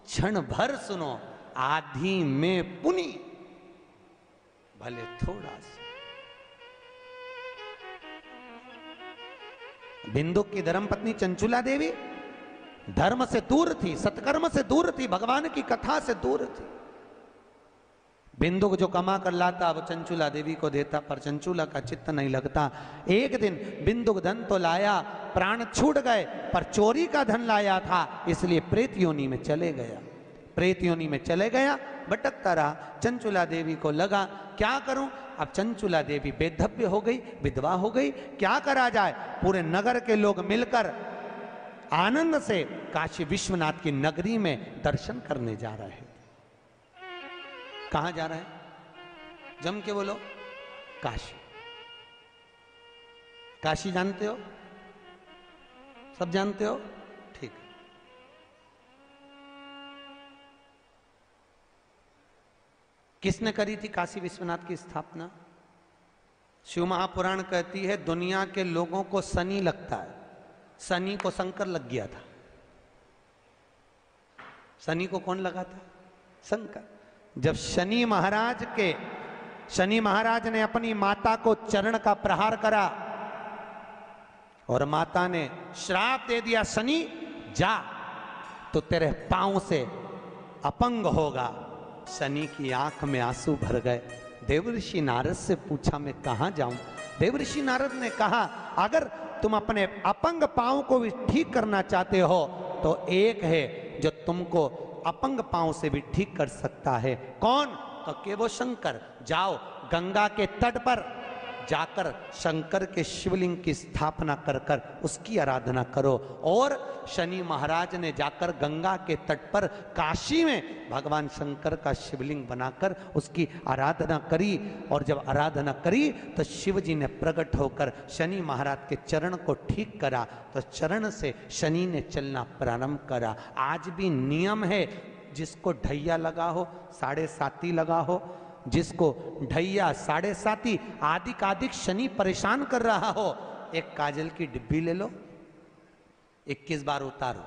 क्षण भर सुनो, आधी में पुनि भले थोड़ा सा। बिंदु की धर्मपत्नी चंचुला देवी धर्म से दूर थी, सत्कर्म से दूर थी, भगवान की कथा से दूर थी। बिंदु को जो कमा कर लाता वो चंचुला देवी को देता, पर चंचुला का चित्त नहीं लगता। एक दिन बिंदु धन तो लाया, प्राण छूट गए, पर चोरी का धन लाया था, इसलिए प्रेत योनि में चले गया। प्रेत योनि में चले गया, भटकता रहा। चंचुला देवी को लगा क्या करूं, अब चंचुला देवी बेधव्य हो गई, विधवा हो गई, क्या करा जाए। पूरे नगर के लोग मिलकर आनंद से काशी विश्वनाथ की नगरी में दर्शन करने जा रहे हैं। कहां जा रहे हैं, जम के बोलो, काशी। काशी जानते हो, सब जानते हो, ठीक। किसने करी थी काशी विश्वनाथ की स्थापना? शिव महापुराण कहती है दुनिया के लोगों को शनि लगता है, शनि को शंकर लग गया था। शनि को कौन लगा था? शंकर। जब शनि महाराज ने अपनी माता को चरण का प्रहार करा और माता ने श्राप दे दिया, शनि जा तो तेरे पांव से अपंग होगा। शनि की आंख में आंसू भर गए। देवर्षि नारद से पूछा मैं कहां जाऊं? देवर्षि नारद ने कहा अगर तुम अपने अपंग पांव को भी ठीक करना चाहते हो तो एक है जो तुमको अपंग पांव से भी ठीक कर सकता है। कौन? तो के वो शंकर। जाओ गंगा के तट पर जाकर शंकर के शिवलिंग की स्थापना कर कर उसकी आराधना करो। और शनि महाराज ने जाकर गंगा के तट पर काशी में भगवान शंकर का शिवलिंग बनाकर उसकी आराधना करी। और जब आराधना करी तो शिव जी ने प्रकट होकर शनि महाराज के चरण को ठीक करा, तो चरण से शनि ने चलना प्रारंभ करा। आज भी नियम है, जिसको ढैया लगा हो, 7.5 लगा हो, जिसको ढैया 7.5 आदिक शनि परेशान कर रहा हो, एक काजल की डिब्बी ले लो, 21 बार उतारो।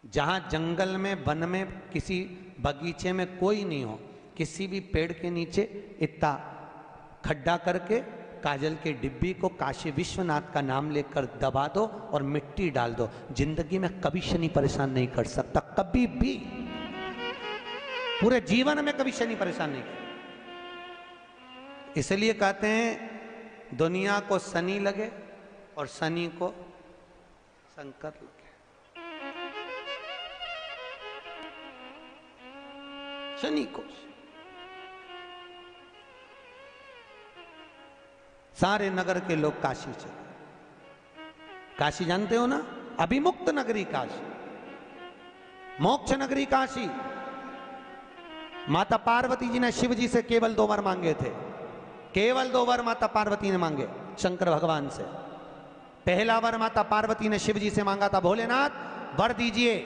जहां जंगल में, वन में, किसी बगीचे में कोई नहीं हो, किसी भी पेड़ के नीचे इतना खड्डा करके काजल की डिब्बी को काशी विश्वनाथ का नाम लेकर दबा दो और मिट्टी डाल दो। जिंदगी में कभी शनि परेशान नहीं कर सकता, कभी भी, पूरे जीवन में कभी शनि परेशान नहीं किया। इसलिए कहते हैं दुनिया को शनि लगे और शनि को शंकर लगे। शनि को सारे नगर के लोग काशी चले। काशी जानते हो ना, अभिमुक्त नगरी काशी, मोक्ष नगरी काशी। माता पार्वती जी ने शिव जी से केवल 2 वर मांगे थे, केवल 2 वर माता पार्वती ने मांगे शंकर भगवान से। पहला वर माता पार्वती ने शिव जी से मांगा था, भोलेनाथ वर दीजिए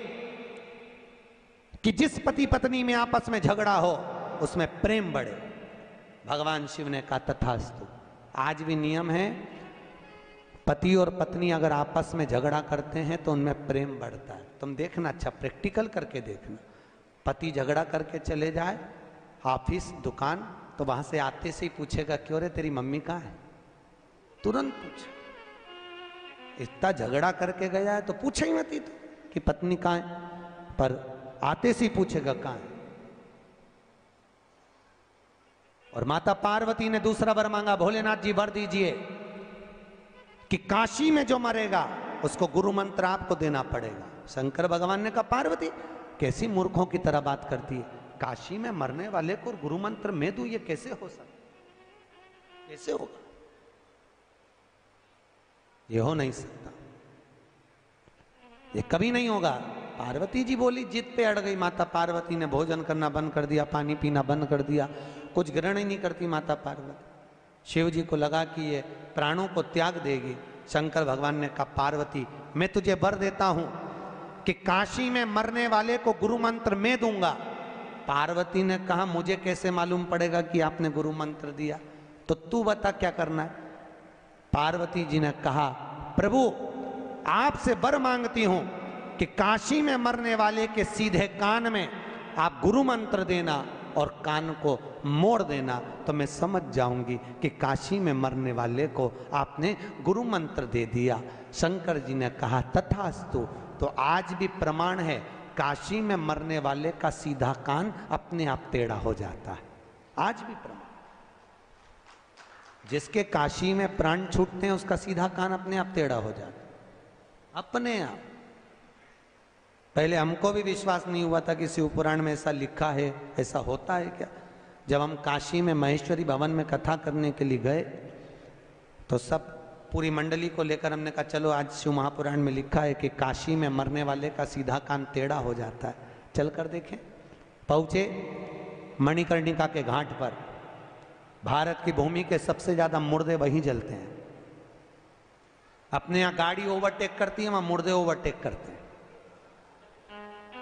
कि जिस पति पत्नी में आपस में झगड़ा हो उसमें प्रेम बढ़े। भगवान शिव ने कहा तथास्तु। आज भी नियम है, पति और पत्नी अगर आपस में झगड़ा करते हैं तो उनमें प्रेम बढ़ता है। तुम देखना, अच्छा प्रैक्टिकल करके देखना। पति झगड़ा करके चले जाए ऑफिस, दुकान, तो वहां से आते से ही पूछेगा क्यों रे तेरी मम्मी कहाँ है? तुरंत पूछे। इतना झगड़ा करके गया है तो पूछे ही मत कि पत्नी कहाँ है, पर आते से ही पूछेगा कहाँ है। और माता पार्वती ने दूसरा वर मांगा, भोलेनाथ जी वर दीजिए कि काशी में जो मरेगा उसको गुरु मंत्र आपको देना पड़ेगा। शंकर भगवान ने कहा पार्वती कैसी मूर्खों की तरह बात करती है, काशी में मरने वाले को गुरु मंत्र मैं दूं, ये कैसे हो सकता? कैसे होगा? ये हो नहीं सकता, ये कभी नहीं होगा। पार्वती जी बोली, जिद पे अड़ गई माता पार्वती ने, भोजन करना बंद कर दिया, पानी पीना बंद कर दिया, कुछ ग्रहण ही नहीं करती माता पार्वती। शिव जी को लगा कि ये प्राणों को त्याग देगी। शंकर भगवान ने कहा, पार्वती मैं तुझे वर देता हूं कि काशी में मरने वाले को गुरु मंत्र मैं दूंगा। पार्वती ने कहा, मुझे कैसे मालूम पड़ेगा कि आपने गुरु मंत्र दिया, तो तू बता क्या करना है। पार्वती जी ने कहा, प्रभु आपसे वर मांगती हूं कि काशी में मरने वाले के सीधे कान में आप गुरु मंत्र देना और कान को मोड़ देना, तो मैं समझ जाऊंगी कि काशी में मरने वाले को आपने गुरु मंत्र दे दिया। शंकर जी ने कहा, तथास्तु। तो आज भी प्रमाण है, काशी में मरने वाले का सीधा कान अपने आप टेढ़ा हो जाता है। आज भी प्रमाण, जिसके काशी में प्राण छूटते हैं उसका सीधा कान अपने आप टेढ़ा हो जाता है, अपने आप। पहले हमको भी विश्वास नहीं हुआ था कि शिव पुराण में ऐसा लिखा है, ऐसा होता है क्या। जब हम काशी में महेश्वरी भवन में कथा करने के लिए गए तो सब पूरी मंडली को लेकर हमने कहा, चलो आज शिव महापुराण में लिखा है कि काशी में मरने वाले का सीधा कान टेढ़ा हो जाता है, चल कर देखें। पहुंचे मणिकर्णिका के घाट पर। भारत की भूमि के सबसे ज्यादा मुर्दे वहीं जलते हैं। अपने यहाँ गाड़ी ओवरटेक करती है, वहां मुर्दे ओवरटेक करते हैं,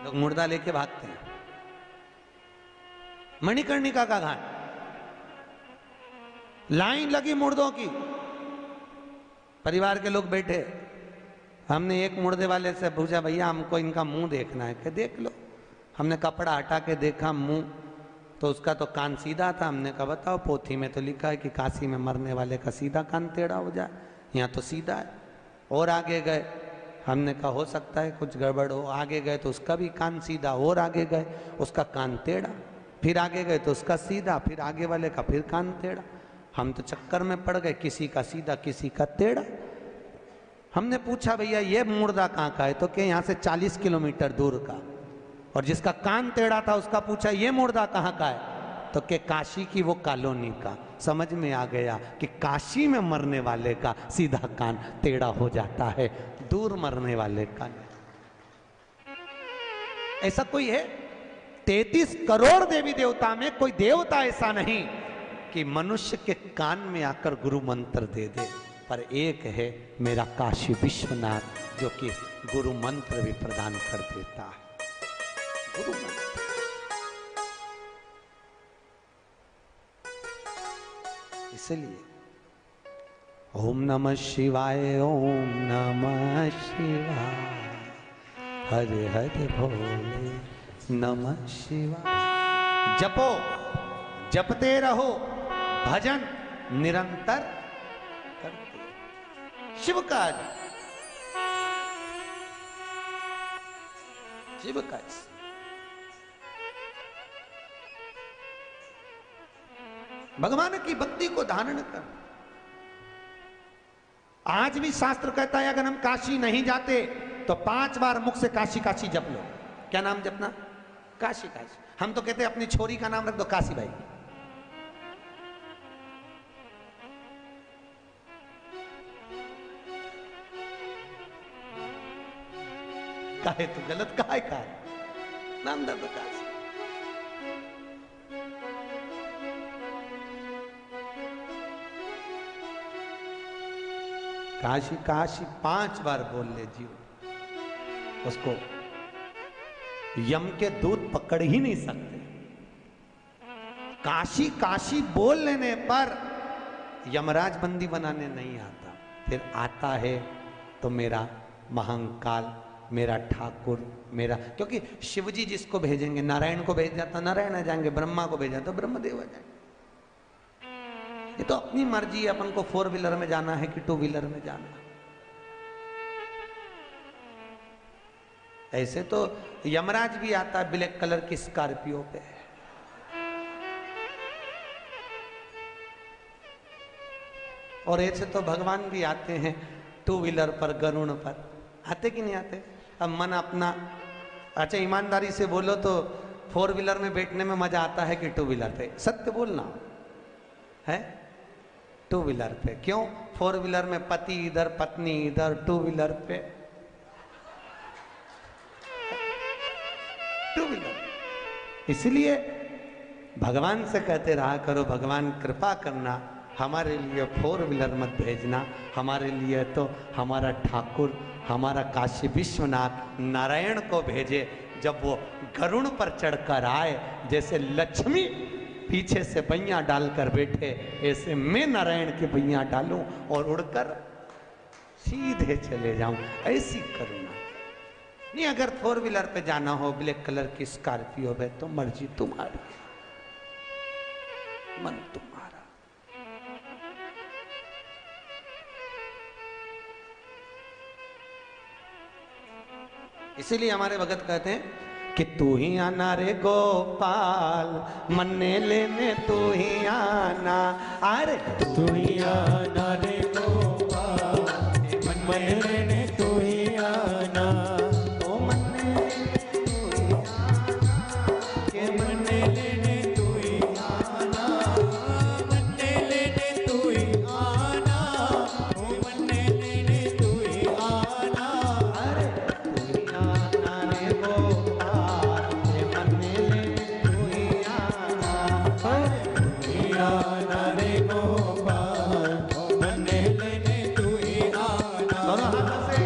लोग मुर्दा लेके भागते हैं। मणिकर्णिका का घाट, लाइन लगी मुर्दों की, परिवार के लोग बैठे। हमने एक मुर्दे वाले से पूछा, भैया हमको इनका मुंह देखना है। कि देख लो। हमने कपड़ा हटा के देखा मुंह, तो उसका तो कान सीधा था। हमने कहा, बताओ पोथी में तो लिखा है कि काशी में मरने वाले का सीधा कान टेढ़ा हो जाए, यहाँ तो सीधा है। और आगे गए, हमने कहा हो सकता है कुछ गड़बड़ हो। आगे गए तो उसका भी कान सीधा, और आगे गए उसका कान टेढ़ा, फिर आगे गए तो उसका सीधा, फिर आगे वाले का फिर कान टेढ़ा। हम तो चक्कर में पड़ गए, किसी का सीधा किसी का टेढ़ा। हमने पूछा, भैया ये मुर्दा कहाँ का है? तो क्या यहाँ से 40 किलोमीटर दूर का। और जिसका कान टेढ़ा था उसका पूछा, ये मुर्दा कहाँ का है? तो के काशी की वो कॉलोनी का। समझ में आ गया कि काशी में मरने वाले का सीधा कान टेढ़ा हो जाता है, दूर मरने वाले का। ऐसा कोई है? 33 करोड़ देवी देवता में कोई देवता ऐसा नहीं कि मनुष्य के कान में आकर गुरु मंत्र दे दे, पर एक है मेरा काशी विश्वनाथ, जो कि गुरु मंत्र भी प्रदान कर देता है। गुरु मंत्र। इसलिए ओम नमः शिवाय, ओम नमः शिवाय, हरे हरे भोले नमः शिवाय। जपो, जपते रहो, भजन निरंतर करते। शिव का शिव का भगवान की भक्ति को धारण कर। आज भी शास्त्र कहता है, अगर हम काशी नहीं जाते तो 5 बार मुख से काशी काशी जप लो। क्या नाम जपना? काशी काशी। हम तो कहते हैं अपनी छोरी का नाम रख दो काशी बाई। काहे तो गलत काहे का नाम दर्द काशी। काशी काशी 5 बार बोल ले जीव, उसको यम के दूत पकड़ ही नहीं सकते। काशी काशी बोल लेने पर यमराज बंदी बनाने नहीं आता, फिर आता है तो मेरा महाकाल, मेरा ठाकुर, मेरा, क्योंकि शिवजी जिसको भेजेंगे, नारायण को भेज जाता नारायण आ जाएंगे, ब्रह्मा को भेजा तो ब्रह्मदेव आ जाएंगे। ये तो अपनी मर्जी है, अपन को 4 व्हीलर में जाना है कि 2 व्हीलर में जाना है। ऐसे तो यमराज भी आता है ब्लैक कलर की स्कॉर्पियो पे। और ऐसे तो भगवान भी आते हैं 2 व्हीलर पर, गरुण पर। आते कि नहीं आते? अब मन अपना, अच्छा ईमानदारी से बोलो तो 4 व्हीलर में बैठने में मजा आता है कि 2 व्हीलर पे? सत्य बोलना है। टू व्हीलर पे। क्यों? फोर व्हीलर में पति इधर पत्नी इधर, टू व्हीलर पे टू व्हीलर। इसलिए भगवान से कहते रहा करो, भगवान कृपा करना, हमारे लिए फोर व्हीलर मत भेजना, हमारे लिए तो हमारा ठाकुर, हमारा काशी विश्वनाथ नारायण को भेजे। जब वो गरुड़ पर चढ़कर आए, जैसे लक्ष्मी पीछे से बैया डालकर बैठे, ऐसे मैं नारायण की बैया डालूं और उड़कर सीधे चले जाऊं, ऐसी करुणा। नहीं, अगर फोर व्हीलर पे जाना हो, ब्लैक कलर की स्कॉर्पियो पे, तो मर्जी तुम्हारी, मन तुम्हारा। इसीलिए हमारे भगत कहते हैं कि तू ही आना रे गोपाल, मन्ने लेने तू ही आना। अरे तू ही आना रे गोपाल, मन्ने लेने तू ही आना। ओ मन्ने तू ही आना, के मन्ने लेने तू ही आना, मन्ने लेने तू ही आना, ओ मन्ने लेने तू ही आना। अरे तू ही आना रे गोपाल, मन्ने लेने तू ही आना। तू ही आना रे गोपाल, मन्ने लेने तू ही आना। दोनों हाथों से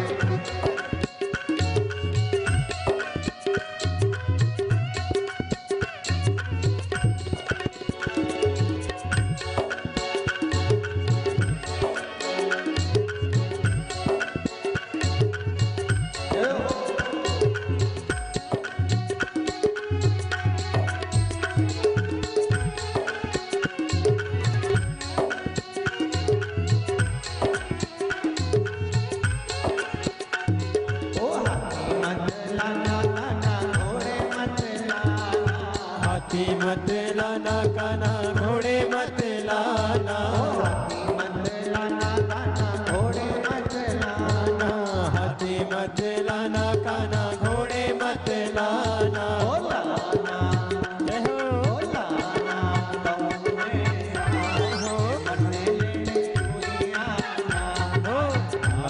हाथी मत लाना काना, घोड़े मत लाना। हाथी मत लाना काना, घोड़े मत लाना।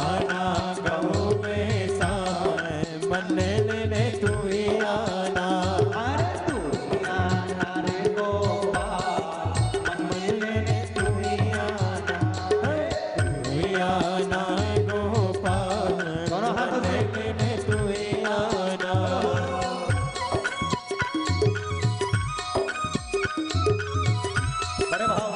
आना गऊ में साए, मन्ने लेने तू ही आना। तू ही आना गोपाल, मन्ने लेने तू ही आना। बड़े भाव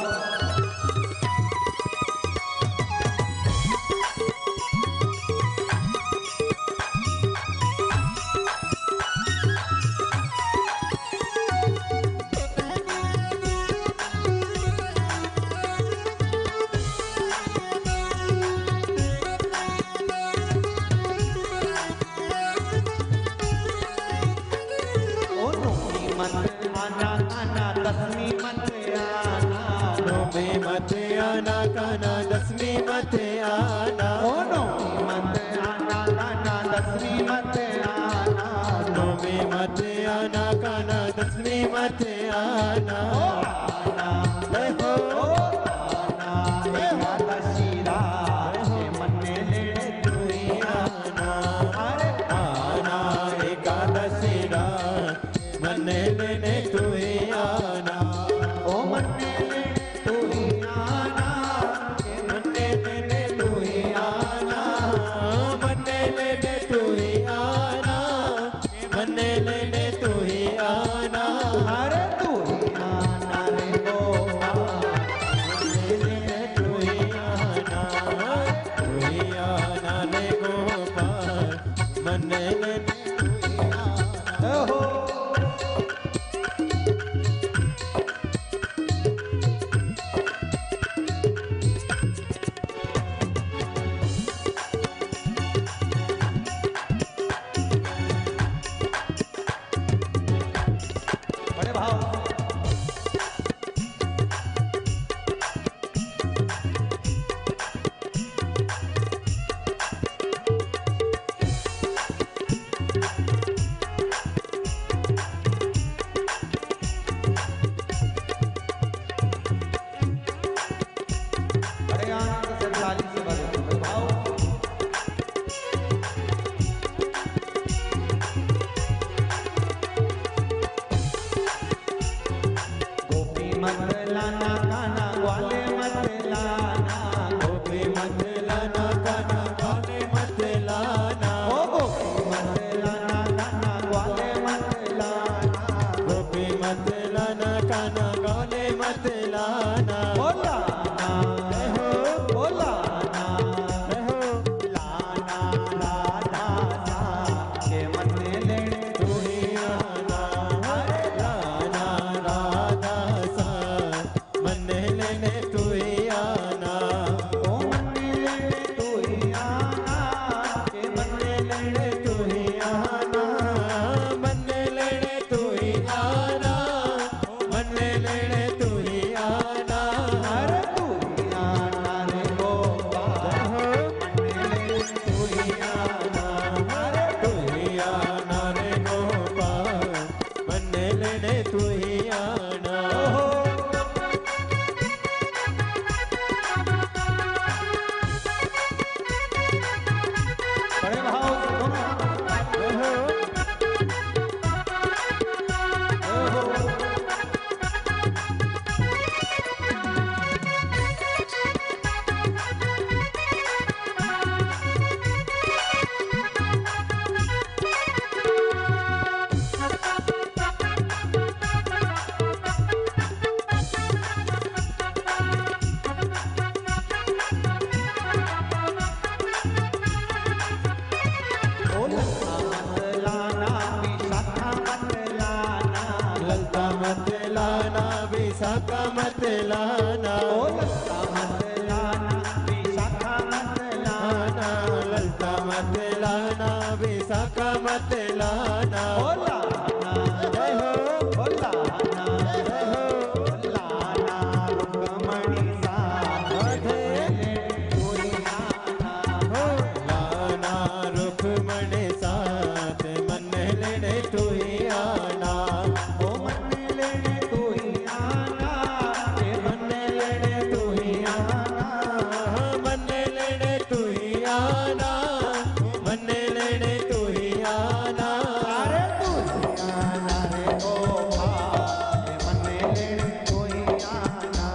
दसवीं मत आना, नौवीं मत आना काना, दसवीं मत आना। मत आना काना, दसवीं मत आना। नौवीं मत आना काना, दसवीं मत आना। मन्ने लेने तू ही आना। आना एकादशी रात, मन्ने लेने तू ही आना। ओ मन्ने लेने तू ही आना, मन्ने लेने तू ही आना, मन्ने लेने तू ही आना, मन्ने लेने तू ही आना। अरे तू ही आना रे गोपाल, मन्ने लेने तू ही आना। तू ही आना रे गोपाल, मन्ने लेने तू ही आना। हो बड़े भाव कान्हा गौने मत लाना, बोलाना हो बोलाना हो लाना लाना सा के मन लेने तू ही आना, लाना राधा सा मन लेने तू ही आना, ओ मन लेने तू ही आना के मन लेने तू ही आना, मन लेने तू ही आना, मन लेने तू ही आना, अरे तू ही आना रे गोपाल मन लेने तू ही आना अरे तू ही आना रे गोपाल, मन लेने तू ही आना, बड़े भाव से दोनों हो ललता मत लाना, विशाखा मत लाना, लाना ललता मत लाना, विशाखा मत लाना, जय हो लाना रुक्मणी साथ मन लेने तू ही आना, मन लेने तू ही आना, मन लेने तू ही आना, मन लेने तू ही आना, मन लेने तू ही आना, अरे तू ही आना रे गोपाल मन लेने तू ही आना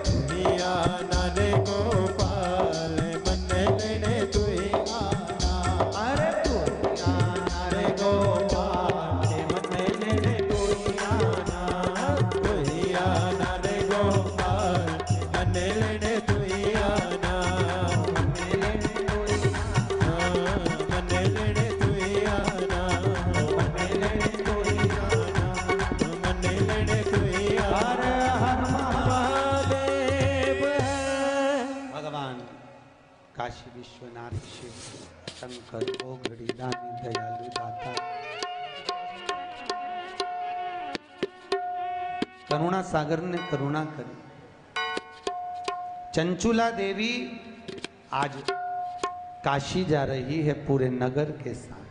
तू ही आना रे गोपाल, मन लेने तू ही आना, अरे तू ही आना रे गोपाल मन लेने तू ही आना तू ही आना रे गोपाल, मन लेने तू ही आना, मन लेने तू ही आना, मन लेने तू ही आना, महादेव है भगवान काशी विश्वनाथ शिव शंकर ओ घड़ी दानी दयालु दाता करुणा सागर ने करुणा करी। चंचुला देवी आज काशी जा रही है पूरे नगर के साथ,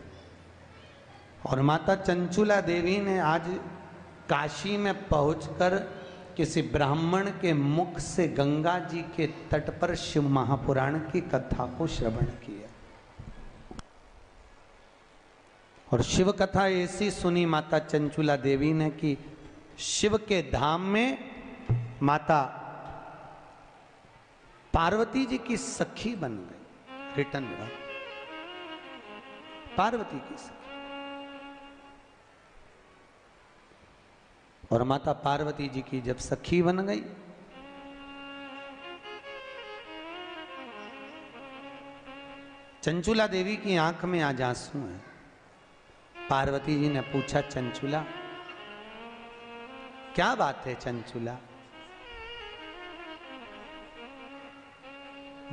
और माता चंचुला देवी ने आज काशी में पहुंचकर किसी ब्राह्मण के मुख से गंगा जी के तट पर शिव महापुराण की कथा को श्रवण किया, और शिव कथा ऐसी सुनी माता चंचुला देवी ने कि शिव के धाम में माता पार्वती जी की सखी बन गई। रिटर्न पार्वती की सखी, और माता पार्वती जी की जब सखी बन गई चंचुला देवी की आंख में आज आंसू है। पार्वती जी ने पूछा, चंचुला क्या बात है? चंचुला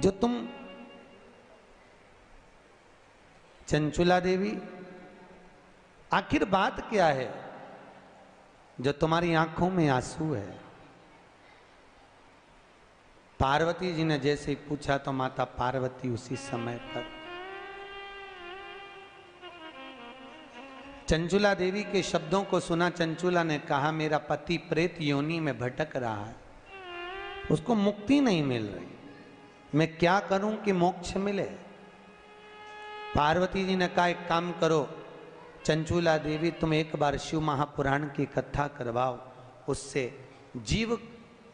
जो तुम चंचुला देवी आखिर बात क्या है जो तुम्हारी आंखों में आंसू है? पार्वती जी ने जैसे ही पूछा तो माता पार्वती उसी समय पर चंचुला देवी के शब्दों को सुना। चंचुला ने कहा, मेरा पति प्रेत योनि में भटक रहा है, उसको मुक्ति नहीं मिल रही, मैं क्या करूं कि मोक्ष मिले? पार्वती जी ने कहा, एक काम करो चंचुला देवी, तुम एक बार शिव महापुराण की कथा करवाओ, उससे जीव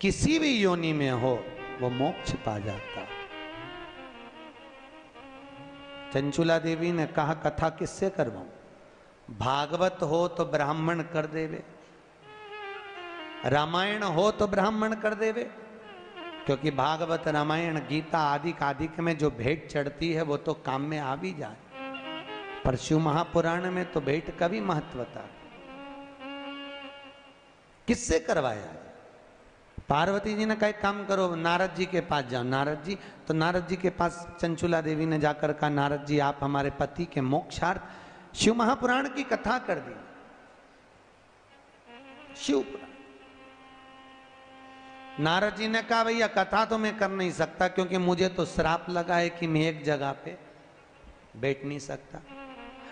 किसी भी योनि में हो वो मोक्ष पा जाता। चंचुला देवी ने कहा, कथा किससे करवाऊं? भागवत हो तो ब्राह्मण कर देवे, रामायण हो तो ब्राह्मण कर देवे, क्योंकि भागवत रामायण गीता आदि कादिक में जो भेंट चढ़ती है वो तो काम में आ भी जाए, पर शिव महापुराण में तो भेंट का भी महत्वता। किससे करवाया? पार्वती जी ने कहा काम करो, नारद जी के पास जाओ। नारद जी, तो नारद जी के पास चंचुला देवी ने जाकर कहा नारद जी आप हमारे पति के मोक्षार्थ शिव महापुराण की कथा कर दी। शिव पुराण। नारद जी ने कहा भैया कथा तो मैं कर नहीं सकता, क्योंकि मुझे तो श्राप लगा है कि मैं एक जगह पे बैठ नहीं सकता।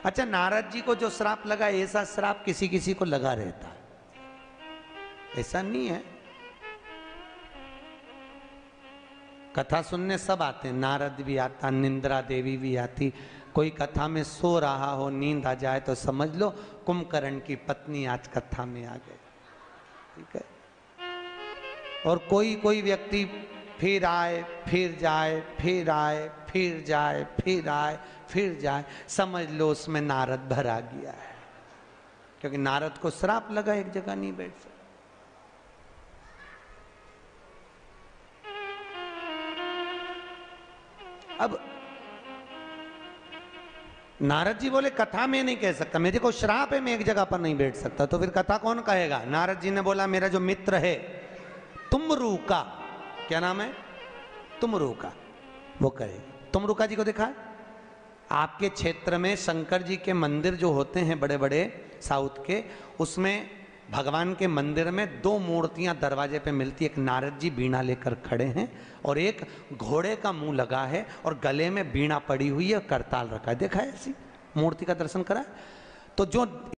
अच्छा, नारद जी को जो श्राप लगा, ऐसा श्राप किसी किसी को लगा रहता है, ऐसा नहीं है। कथा सुनने सब आते हैं, नारद भी आता, निंद्रा देवी भी आती। कोई कथा में सो रहा हो, नींद आ जाए तो समझ लो कुंभकर्ण की पत्नी आज कथा में आ गई, ठीक है। और कोई कोई व्यक्ति फिर आए फिर जाए, फिर आए फिर जाए, फिर आए फिर जाए, समझ लो उसमें नारद भरा गया है, क्योंकि नारद को श्राप लगा, एक जगह नहीं बैठ सकता। अब नारद जी बोले कथा में नहीं कह सकता, मेरे को श्राप है, मैं एक जगह पर नहीं बैठ सकता, तो फिर कथा कौन कहेगा? नारद जी ने बोला मेरा जो मित्र है तुमरूका, क्या नाम है? तुमरूका, वो कहेगा। तुमरूका जी को देखा है? आपके क्षेत्र में शंकर जी के मंदिर जो होते हैं बड़े बड़े साउथ के, उसमें भगवान के मंदिर में दो मूर्तियां दरवाजे पे मिलती, एक नारद जी बीणा लेकर खड़े हैं और एक घोड़े का मुंह लगा है और गले में बीणा पड़ी हुई है, करताल रखा है। देखा है ऐसी मूर्ति का दर्शन करा? तो जो